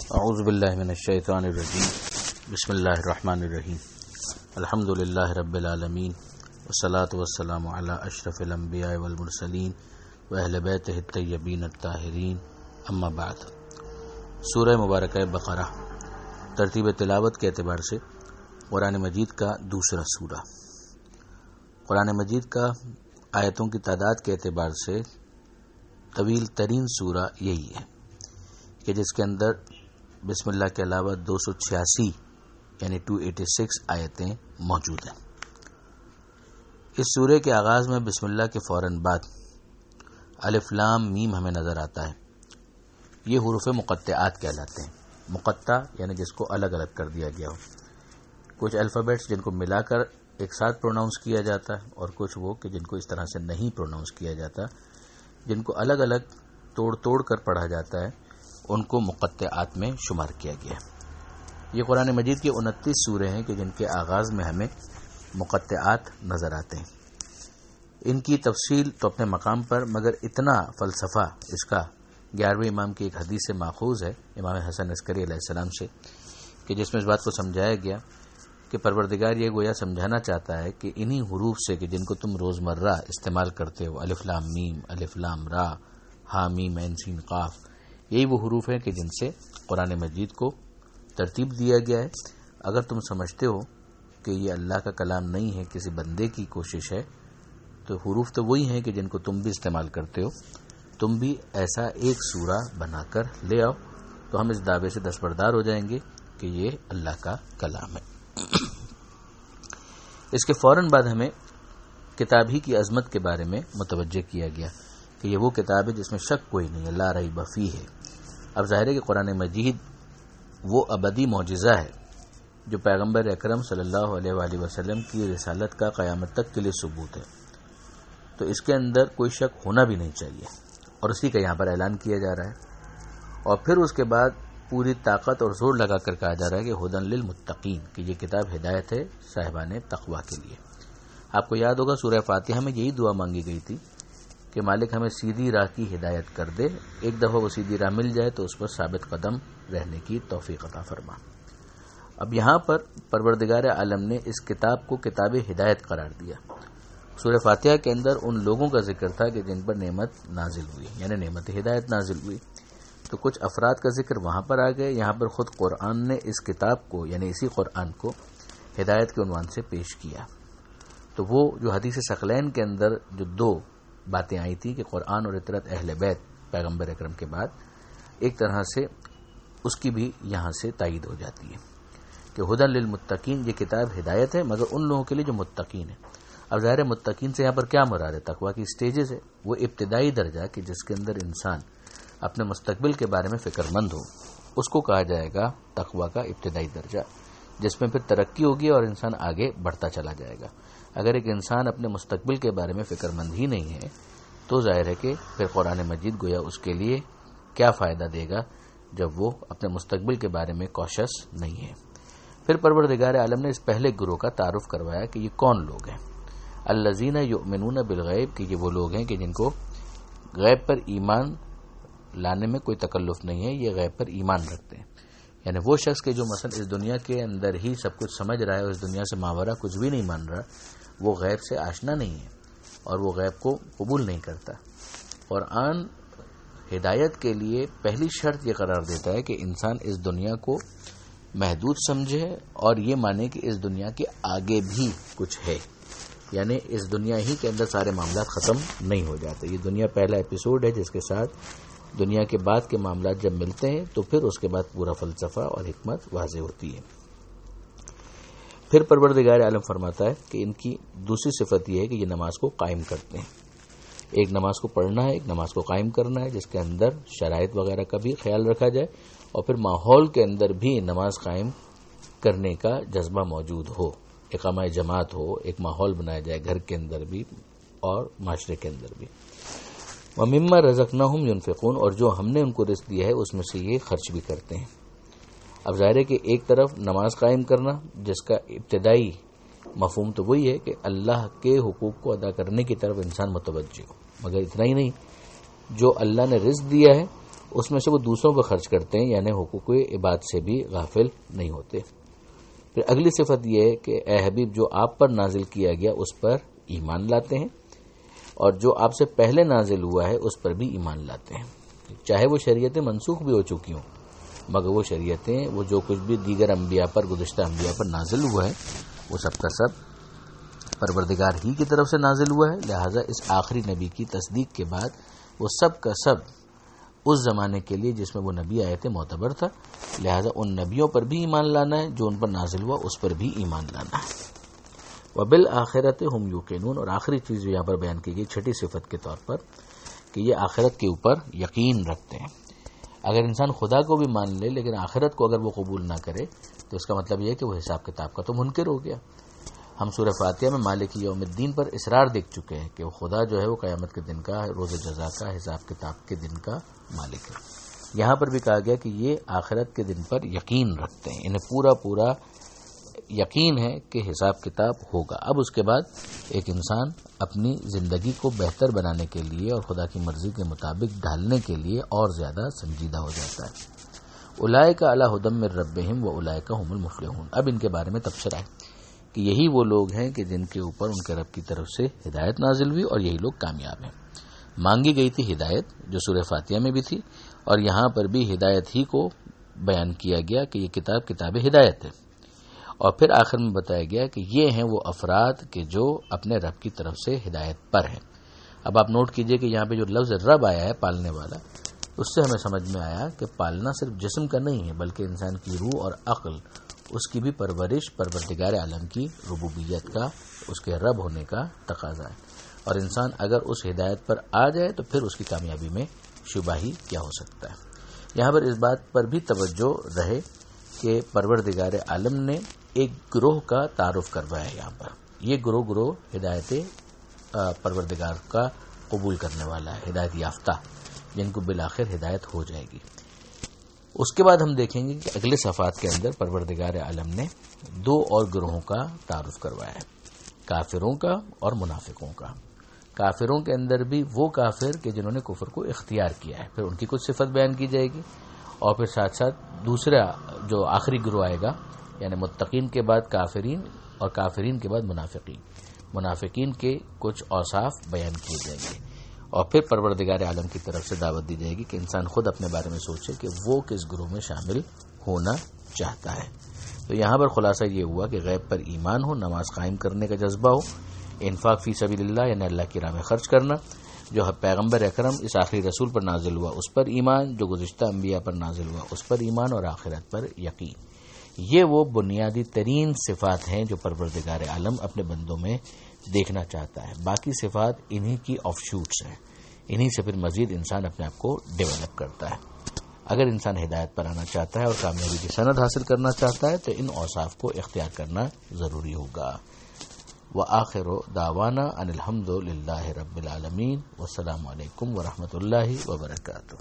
اعوذ باللہ من الشیطان الرجیم بسم اللہ الرحمن الرحیم الحمد للہ رب العالمین والصلاة والسلام علی اشرف الانبیاء والمرسلین واہل بیتہ الطیبین الطاہرین اما بعد۔ سورہ مبارکہ بقرہ ترتیب تلاوت کے اعتبار سے قرآن مجید کا دوسرا سورہ، قرآن مجید کا آیتوں کی تعداد کے اعتبار سے طویل ترین سورہ یہی ہے کہ جس کے اندر بسم اللہ کے علاوہ 286 یعنی 286 آیتیں موجود ہیں۔ اس سورے کے آغاز میں بسم اللہ کے فوراً بعد الف لام میم ہمیں نظر آتا ہے۔ یہ حروف مقطعات کہلاتے ہیں۔ مقطع یعنی جس کو الگ الگ کر دیا گیا ہو، کچھ الفابیٹس جن کو ملا کر ایک ساتھ پروناؤنس کیا جاتا ہے اور کچھ وہ کہ جن کو اس طرح سے نہیں پروناؤنس کیا جاتا، جن کو الگ الگ توڑ کر پڑھا جاتا ہے، ان کو مقطعات میں شمار کیا گیا ہے۔ یہ قرآن مجید کے 29 سورے ہیں کہ جن کے آغاز میں ہمیں مقطعات نظر آتے ہیں۔ ان کی تفصیل تو اپنے مقام پر، مگر اتنا فلسفہ اس کا 11ویں امام کی ایک حدیث سے ماخوذ ہے، امام حسن عسکری علیہ السلام سے، کہ جس میں اس بات کو سمجھایا گیا کہ پروردگار یہ گویا سمجھانا چاہتا ہے کہ انہی حروف سے کہ جن کو تم روزمرہ استعمال کرتے ہو، الف لام میم، الف لام را، ہا میم عین سین قاف، یہی وہ حروف ہیں کہ جن سے قرآن مجید کو ترتیب دیا گیا ہے۔ اگر تم سمجھتے ہو کہ یہ اللہ کا کلام نہیں ہے، کسی بندے کی کوشش ہے، تو حروف تو وہی ہیں کہ جن کو تم بھی استعمال کرتے ہو، تم بھی ایسا ایک سورہ بنا کر لے آؤ، تو ہم اس دعوے سے دستبردار ہو جائیں گے کہ یہ اللہ کا کلام ہے۔ اس کے فوراً بعد ہمیں کتاب ہی کی عظمت کے بارے میں متوجہ کیا گیا کہ یہ وہ کتاب ہے جس میں شک کوئی نہیں ہے، لا ریب فیہ ہے۔ اب ظاہر ہے کہ قرآن مجید وہ ابدی معجزہ ہے جو پیغمبر اکرم صلی اللہ علیہ وآلہ وسلم کی رسالت کا قیامت تک کے لیے ثبوت ہے، تو اس کے اندر کوئی شک ہونا بھی نہیں چاہیے، اور اسی کا یہاں پر اعلان کیا جا رہا ہے۔ اور پھر اس کے بعد پوری طاقت اور زور لگا کر کہا جا رہا ہے کہ ہدن للمتقین، کہ یہ کتاب ہدایت ہے صاحبان تقوی کے لیے۔ آپ کو یاد ہوگا سورہ فاتحہ میں یہی دعا مانگی گئی تھی کہ مالک ہمیں سیدھی راہ کی ہدایت کر دے، ایک دفعہ وہ سیدھی راہ مل جائے تو اس پر ثابت قدم رہنے کی توفیق عطا فرما۔ اب یہاں پر پروردگار عالم نے اس کتاب کو کتاب ہدایت قرار دیا۔ سورہ فاتحہ کے اندر ان لوگوں کا ذکر تھا کہ جن پر نعمت نازل ہوئی، یعنی نعمت ہدایت نازل ہوئی، تو کچھ افراد کا ذکر وہاں پر آ گئے۔ یہاں پر خود قرآن نے اس کتاب کو، یعنی اسی قرآن کو ہدایت کے عنوان سے پیش کیا۔ تو وہ جو حدیث ثقلین کے اندر جو دو باتیں آئی تھی کہ قرآن اور اطرت اہل بیت پیغمبر اکرم کے بعد، ایک طرح سے اس کی بھی یہاں سے تائید ہو جاتی ہے کہ ہدن للمتقین، یہ کتاب ہدایت ہے مگر ان لوگوں کے لیے جو متقین ہیں۔ اب ظاہر متقین سے یہاں پر کیا مراد ہے؟ تقویٰ کی سٹیجز ہے، وہ ابتدائی درجہ کہ جس کے اندر انسان اپنے مستقبل کے بارے میں فکر مند ہو، اس کو کہا جائے گا تقویٰ کا ابتدائی درجہ، جس میں پھر ترقی ہوگی اور انسان آگے بڑھتا چلا جائے گا۔ اگر ایک انسان اپنے مستقبل کے بارے میں فکر مند ہی نہیں ہے تو ظاہر ہے کہ پھر قرآن مجید گویا اس کے لیے کیا فائدہ دے گا جب وہ اپنے مستقبل کے بارے میں کوشش نہیں ہے۔ پھر پروردگار عالم نے اس پہلے گروہ کا تعارف کروایا کہ یہ کون لوگ ہیں۔ الذین یؤمنون بالغیب، کہ یہ وہ لوگ ہیں کہ جن کو غیب پر ایمان لانے میں کوئی تکلف نہیں ہے، یہ غیب پر ایمان رکھتے ہیں۔ یعنی وہ شخص کہ جو مثلا اس دنیا کے اندر ہی سب کچھ سمجھ رہا ہے اور اس دنیا سے ماورا کچھ بھی نہیں مان رہا، وہ غیب سے آشنا نہیں ہے اور وہ غیب کو قبول نہیں کرتا۔ قرآن ہدایت کے لیے پہلی شرط یہ قرار دیتا ہے کہ انسان اس دنیا کو محدود سمجھے اور یہ مانے کہ اس دنیا کے آگے بھی کچھ ہے، یعنی اس دنیا ہی کے اندر سارے معاملات ختم نہیں ہو جاتے۔ یہ دنیا پہلا ایپیسوڈ ہے جس کے ساتھ دنیا کے بعد کے معاملات جب ملتے ہیں تو پھر اس کے بعد پورا فلسفہ اور حکمت واضح ہوتی ہے۔ پھر پروردگار عالم فرماتا ہے کہ ان کی دوسری صفت یہ ہے کہ یہ نماز کو قائم کرتے ہیں۔ ایک نماز کو پڑھنا ہے، ایک نماز کو قائم کرنا ہے جس کے اندر شرائط وغیرہ کا بھی خیال رکھا جائے، اور پھر ماحول کے اندر بھی نماز قائم کرنے کا جذبہ موجود ہو، اقامہ جماعت ہو، ایک ماحول بنایا جائے گھر کے اندر بھی اور معاشرے کے اندر بھی۔ وَمِمَّا رَزَقْنَاهُمْ يُنْفِقُونَ، اور جو ہم نے ان کو رزق دیا ہے اس میں سے یہ خرچ بھی کرتے ہیں۔ اب ظاہر ہے کہ ایک طرف نماز قائم کرنا جس کا ابتدائی مفہوم تو وہی ہے کہ اللہ کے حقوق کو ادا کرنے کی طرف انسان متوجہ ہو، مگر اتنا ہی نہیں، جو اللہ نے رزق دیا ہے اس میں سے وہ دوسروں پر خرچ کرتے ہیں، یعنی حقوق عباد سے بھی غافل نہیں ہوتے۔ پھر اگلی صفت یہ ہے کہ اے حبیب جو آپ پر نازل کیا گیا اس پر ایمان لاتے ہیں، اور جو آپ سے پہلے نازل ہوا ہے اس پر بھی ایمان لاتے ہیں، چاہے وہ شریعتیں منسوخ بھی ہو چکی ہوں، مگر وہ شریعتیں، وہ جو کچھ بھی دیگر انبیاء پر، گزشتہ انبیاء پر نازل ہوا ہے، وہ سب کا سب پروردگار ہی کی طرف سے نازل ہوا ہے۔ لہٰذا اس آخری نبی کی تصدیق کے بعد وہ سب کا سب اس زمانے کے لیے جس میں وہ نبی آئے تھے معتبر تھا، لہٰذا ان نبیوں پر بھی ایمان لانا ہے، جو ان پر نازل ہوا اس پر بھی ایمان لانا ہے۔ وبالآخرۃ ہم یوقنون، اور آخری چیز جو یہاں پر بیان کی گئی چھٹی صفت کے طور پر کہ یہ آخرت کے اوپر یقین رکھتے ہیں۔ اگر انسان خدا کو بھی مان لے لیکن آخرت کو اگر وہ قبول نہ کرے تو اس کا مطلب یہ ہے کہ وہ حساب کتاب کا تو منکر ہو گیا۔ ہم سورہ فاتحہ میں مالک یوم الدین پر اصرار دیکھ چکے ہیں کہ وہ خدا جو ہے وہ قیامت کے دن کا، روز جزا کا، حساب کتاب کے دن کا مالک ہے۔ یہاں پر بھی کہا گیا کہ یہ آخرت کے دن پر یقین رکھتے ہیں، انہیں پورا یقین ہے کہ حساب کتاب ہوگا۔ اب اس کے بعد ایک انسان اپنی زندگی کو بہتر بنانے کے لیے اور خدا کی مرضی کے مطابق ڈھالنے کے لیے اور زیادہ سنجیدہ ہو جاتا ہے۔ اولئک علی ھدی من ربہم واولئک ھم المفلحون، اب ان کے بارے میں تبصرہ ہے کہ یہی وہ لوگ ہیں کہ جن کے اوپر ان کے رب کی طرف سے ہدایت نازل ہوئی، اور یہی لوگ کامیاب ہیں۔ مانگی گئی تھی ہدایت جو سورہ فاتحہ میں بھی تھی، اور یہاں پر بھی ہدایت ہی کو بیان کیا گیا کہ یہ کتاب ہدایت ہے، اور پھر آخر میں بتایا گیا کہ یہ ہیں وہ افراد کہ جو اپنے رب کی طرف سے ہدایت پر ہیں۔ اب آپ نوٹ کیجئے کہ یہاں پہ جو لفظ رب آیا ہے، پالنے والا، اس سے ہمیں سمجھ میں آیا کہ پالنا صرف جسم کا نہیں ہے بلکہ انسان کی روح اور عقل، اس کی بھی پرورش پروردگار عالم کی ربوبیت کا، اس کے رب ہونے کا تقاضا ہے، اور انسان اگر اس ہدایت پر آ جائے تو پھر اس کی کامیابی میں شبہ ہی کیا ہو سکتا ہے۔ یہاں پر اس بات پر بھی توجہ رہے کہ پروردگار عالم نے ایک گروہ کا تعارف کروایا ہے یہاں پر، یہ گروہ ہدایت پروردگار کا قبول کرنے والا ہے، ہدایت یافتہ، جن کو بالآخر ہدایت ہو جائے گی۔ اس کے بعد ہم دیکھیں گے کہ اگلے صفحات کے اندر پروردگار عالم نے دو اور گروہوں کا تعارف کروایا ہے، کافروں کا اور منافقوں کا۔ کافروں کے اندر بھی وہ کافر کہ جنہوں نے کفر کو اختیار کیا ہے، پھر ان کی کچھ صفت بیان کی جائے گی، اور پھر ساتھ ساتھ دوسرا جو آخری گروہ آئے گا، یعنی متقین کے بعد کافرین اور کافرین کے بعد منافقین کے کچھ اوصاف بیان کیے جائیں گے، اور پھر پروردگار عالم کی طرف سے دعوت دی جائے گی کہ انسان خود اپنے بارے میں سوچے کہ وہ کس گروہ میں شامل ہونا چاہتا ہے۔ تو یہاں پر خلاصہ یہ ہوا کہ غیب پر ایمان ہو، نماز قائم کرنے کا جذبہ ہو، انفاق فی سبیل اللہ یعنی اللہ کی راہ میں خرچ کرنا، جو پیغمبر اکرم اس آخری رسول پر نازل ہوا اس پر ایمان، جو گزشتہ انبیاء پر نازل ہوا اس پر ایمان، اور آخرت پر یقین۔ یہ وہ بنیادی ترین صفات ہیں جو پروردگار عالم اپنے بندوں میں دیکھنا چاہتا ہے۔ باقی صفات انہی کی آف شوٹس ہیں، انہی سے پھر مزید انسان اپنے آپ کو ڈیولپ کرتا ہے۔ اگر انسان ہدایت پر آنا چاہتا ہے اور کامیابی کی سند حاصل کرنا چاہتا ہے تو ان اوصاف کو اختیار کرنا ضروری ہوگا۔ وآخر دعوانا ان الحمد للہ رب العالمین، والسلام علیکم ورحمۃ اللہ وبرکاتہ۔